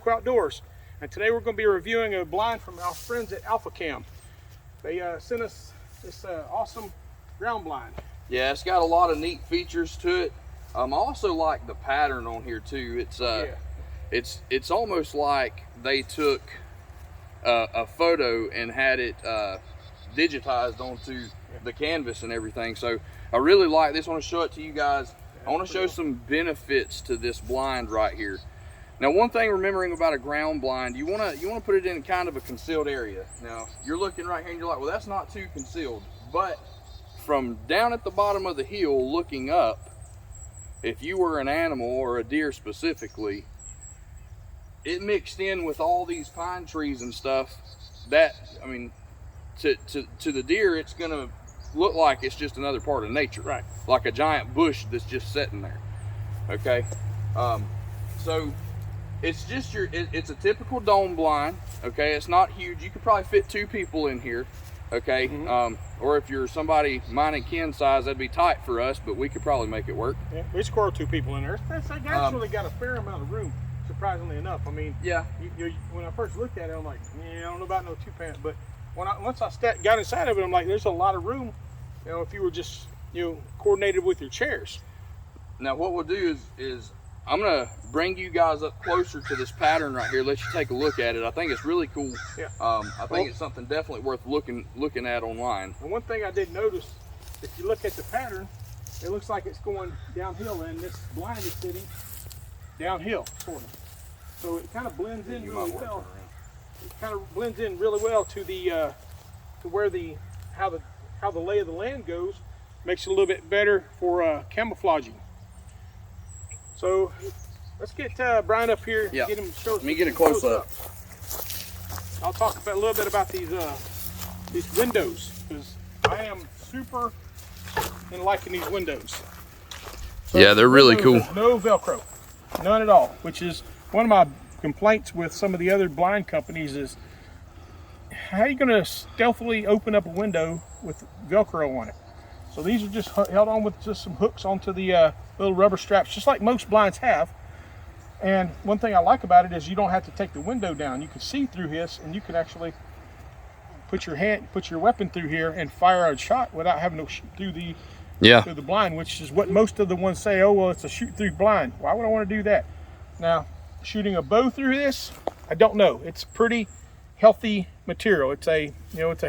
Local Outdoors. And today we're going to be reviewing a blind from our friends at Alpha Cam. They sent us this awesome ground blind. Yeah, it's got a lot of neat features to it. I also like the pattern on here too. It's almost like they took a photo and had it digitized onto the canvas and everything. So I really like this. I want to show it to you guys. I want to show some benefits to this blind right here. Now, one thing remembering about a ground blind, you want to put it in kind of a concealed area. Now, you're looking right here and you're like, well, that's not too concealed. But from down at the bottom of the hill looking up, if you were an animal or a deer specifically, it mixed in with all these pine trees and stuff that, I mean, to the deer, it's gonna look like it's just another part of nature, right? Like a giant bush that's just sitting there. Okay, so it's just it's a typical dome blind. Okay, it's not huge. You could probably fit 2 people in here. Okay, or if you're somebody mine and Ken's size, that'd be tight for us, but we could probably make it work. Yeah, we squirrel 2 people in there. That's actually got a fair amount of room, surprisingly enough. I mean, yeah. When I first looked at it, I'm like, yeah, I don't know about no 2-pant, but once I got inside of it, I'm like, there's a lot of room. You know, if you were just coordinated with your chairs. Now, what we'll do is I'm gonna bring you guys up closer to this pattern right here, let you take a look at it. I think it's really cool. Yeah. I think it's something definitely worth looking at online. And one thing I did notice, if you look at the pattern, it looks like it's going downhill, and this blind is sitting downhill, sort of. So it kind of blends in really well. It kind of blends in really well to the to where how the lay of the land goes. Makes it a little bit better for camouflaging. So let's get Brian up here. Yeah. Get him show us. Let me get a close up. I'll talk a little bit about these windows, because I am super in liking these windows. So yeah, they're really cool. No Velcro, none at all. Which is one of my complaints with some of the other blind companies is, how are you going to stealthily open up a window with Velcro on it? So these are just held on with just some hooks onto the little rubber straps, just like most blinds have. And one thing I like about it is you don't have to take the window down. You can see through this, and you can actually put your weapon through here and fire a shot without having to shoot through the blind, which is what most of the ones say. Oh, well, it's a shoot through blind. Why would I want to do that? Now, shooting a bow through this, I don't know. It's pretty healthy material. It's a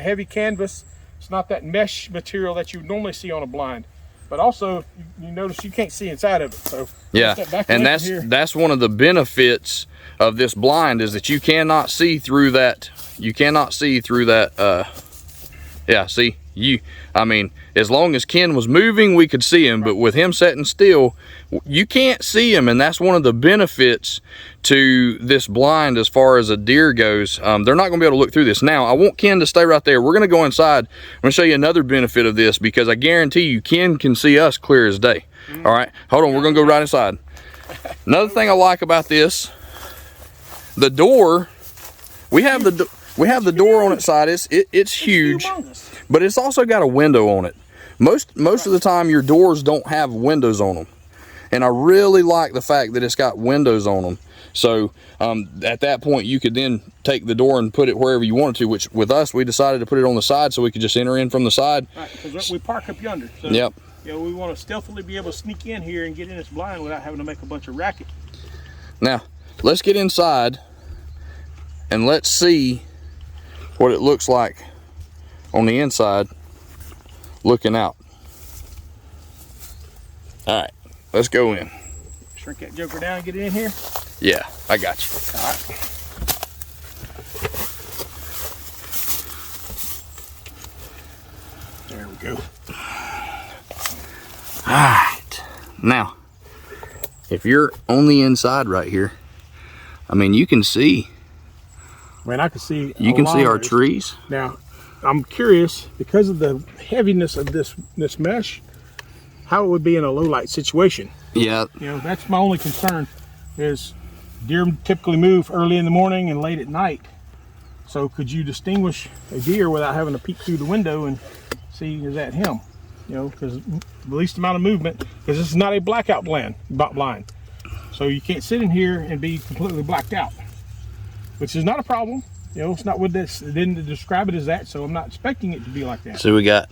heavy canvas. It's not that mesh material that you would normally see on a blind. But also, you notice you can't see inside of it. So yeah, and that's one of the benefits of this blind, is that you cannot see through that. You cannot see through that. Yeah, see, I mean, as long as Ken was moving, we could see him, but with him sitting still, you can't see him, and that's one of the benefits to this blind as far as a deer goes. They're not going to be able to look through this. Now, I want Ken to stay right there. We're going to go inside. I'm going to show you another benefit of this, because I guarantee you Ken can see us clear as day. All right, hold on, we're going to go right inside. Another thing I like about this, the door, we have the door on its side. It's huge, but it's also got a window on it. Most of the time your doors don't have windows on them, and I really like the fact that it's got windows on them. So at that point you could then take the door and put it wherever you wanted to, which with us, we decided to put it on the side so we could just enter in from the side. Right, because we park up yonder. So, yep. We want to stealthily be able to sneak in here and get in this blind without having to make a bunch of racket. Now let's get inside and let's see what it looks like on the inside looking out. All right, let's go in. Shrink that joker down and get it in here? Yeah, I got you. All right. There we go. All right, now if you're on the inside right here, I mean, you can see. Man, I can see. You can see our trees. Now, I'm curious, because of the heaviness of this mesh, how it would be in a low light situation. Yeah. That's my only concern, is deer typically move early in the morning and late at night. So could you distinguish a deer without having to peek through the window and see, is that him? Because the least amount of movement, because this is not a blackout blind. So you can't sit in here and be completely blacked out. which is not a problem. You know, it's not what this, it didn't describe it as that, so I'm not expecting it to be like that. So we got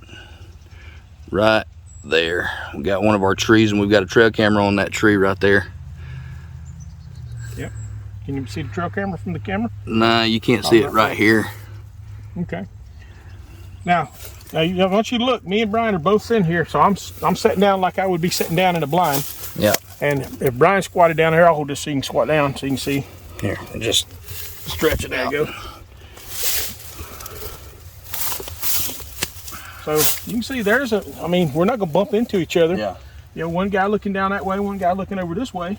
right there, we got one of our trees, and we've got a trail camera on that tree right there. Yep. Can you see the trail camera from the camera? Nah, you can't see it right here. Okay. Now I want you to look. Me and Brian are both in here, so I'm sitting down like I would be sitting down in a blind. Yeah. And if Brian squatted down here, I'll hold this so you can squat down so you can see. Here, and just stretch it out. There you go. So you can see there's a, I mean, we're not gonna bump into each other. Yeah. You know, one guy looking down that way, one guy looking over this way.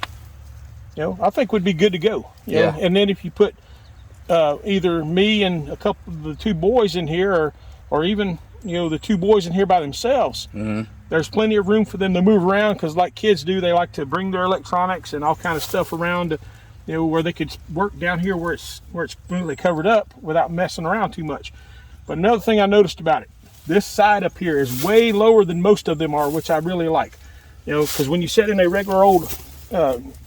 You know, I think we'd be good to go. You know? And then if you put either me and a couple of the two boys in here, or even, you know, the two boys in here by themselves, there's plenty of room for them to move around, because like kids do, they like to bring their electronics and all kind of stuff around, you know, where they could work down here where it's completely covered up without messing around too much. But another thing I noticed about it, this side up here is way lower than most of them are, which I really like. You know, because when you sit in a regular old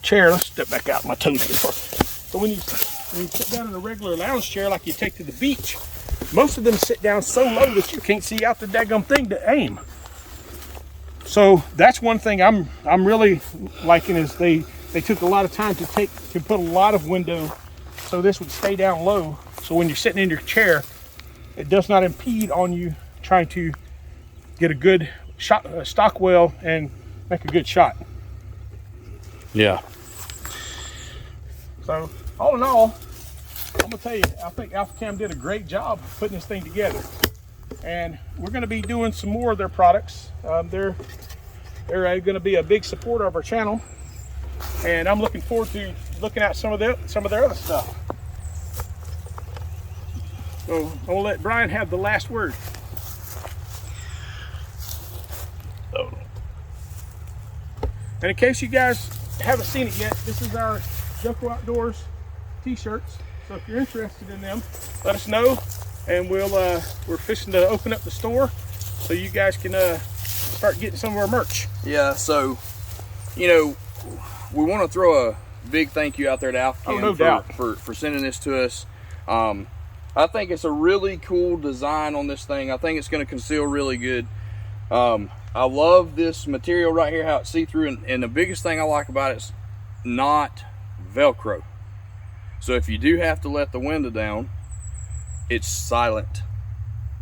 chair, let's step back out my toes here first. So when you sit down in a regular lounge chair like you take to the beach, most of them sit down so low that you can't see out the daggum thing to aim. So that's one thing I'm really liking, is they took a lot of time to put a lot of window so this would stay down low. So when you're sitting in your chair, it does not impede on you trying to get a good shot, stock well, and make a good shot. Yeah. So all in all, I'm gonna tell you, I think AlphaCam did a great job putting this thing together, and we're gonna be doing some more of their products. They're going to be a big supporter of our channel, and I'm looking forward to looking at some of their other stuff. So I'll let Brian have the last word. And in case you guys haven't seen it yet, this is our Joko Outdoors t-shirts. So if you're interested in them, let us know, and we're fixing to open up the store so you guys can start getting some of our merch. Yeah, so, you know, we want to throw a big thank you out there to AlphaCam for sending this to us. I think it's a really cool design on this thing. I think it's going to conceal really good. I love this material right here, how it's see-through, and the biggest thing I like about it is not Velcro. So if you do have to let the window down, it's silent.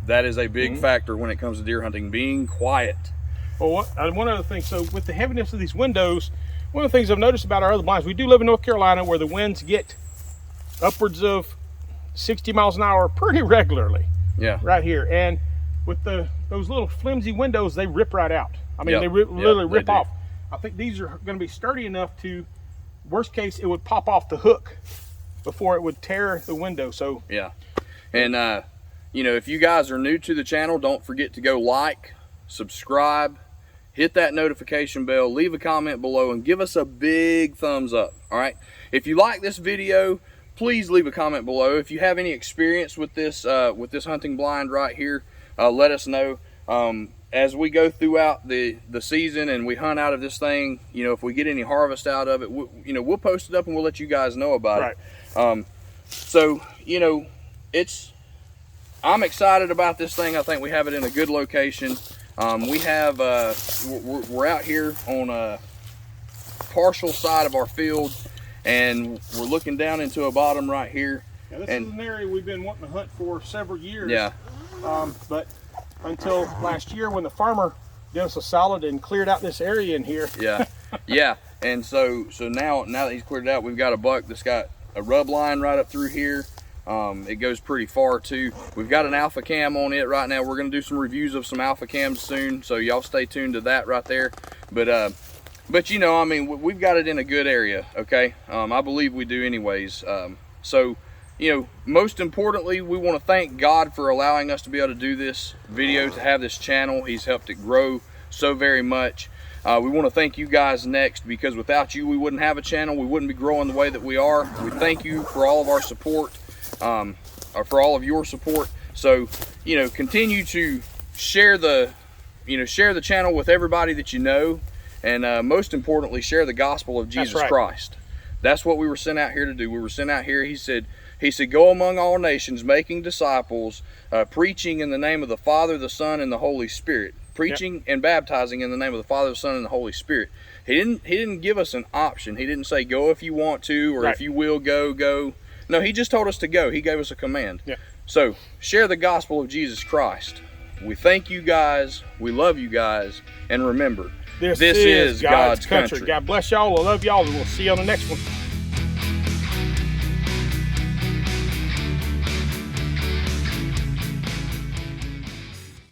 That is a big factor when it comes to deer hunting, being quiet. Well, one other thing, so with the heaviness of these windows, one of the things I've noticed about our other blinds, we do live in North Carolina where the winds get upwards of 60 miles an hour pretty regularly. Yeah. Right here. And with those little flimsy windows, they rip right out. I mean, they literally rip off. I think these are going to be sturdy enough to, worst case, it would pop off the hook before it would tear the window. So yeah. And you know, if you guys are new to the channel, don't forget to go like, subscribe, hit that notification bell, leave a comment below, and give us a big thumbs up. All right, if you like this video, please leave a comment below. If you have any experience with this hunting blind right here, let us know. As we go throughout the season and we hunt out of this thing, you know, if we get any harvest out of it, we'll post it up and we'll let you guys know about it. So, you know, I'm excited about this thing. I think we have it in a good location. We have we're out here on a partial side of our field, and we're looking down into a bottom right here. Yeah, this is an area we've been wanting to hunt for several years. Yeah. But until last year, when the farmer did us a solid and cleared out this area in here. Yeah. Yeah. And so now that he's cleared it out, we've got a buck that's got a rub line right up through here. It goes pretty far too. We've got an AlphaCam on it right now. We're going to do some reviews of some AlphaCams soon, so y'all stay tuned to that right there. But you know, I mean, we've got it in a good area, okay? I believe we do anyways. So, you know, most importantly, we want to thank God for allowing us to be able to do this video, to have this channel. He's helped it grow so very much. We want to thank you guys next, because without you, we wouldn't have a channel. We wouldn't be growing the way that we are. We thank you for all of our support. Or for all of your support. So, you know, continue to share the channel with everybody that you know, and most importantly, share the gospel of Jesus Christ. That's what we were sent out here to do. We were sent out here, he said, go among all nations, making disciples, preaching in the name of the Father, the Son, and the Holy Spirit. Preaching and baptizing in the name of the Father, the Son, and the Holy Spirit. He didn't give us an option. He didn't say go if you want to, or if you will go. No, he just told us to go. He gave us a command. Yeah. So share the gospel of Jesus Christ. We thank you guys. We love you guys. And remember, this is God's country. God bless y'all. I love y'all, and we'll see you on the next one.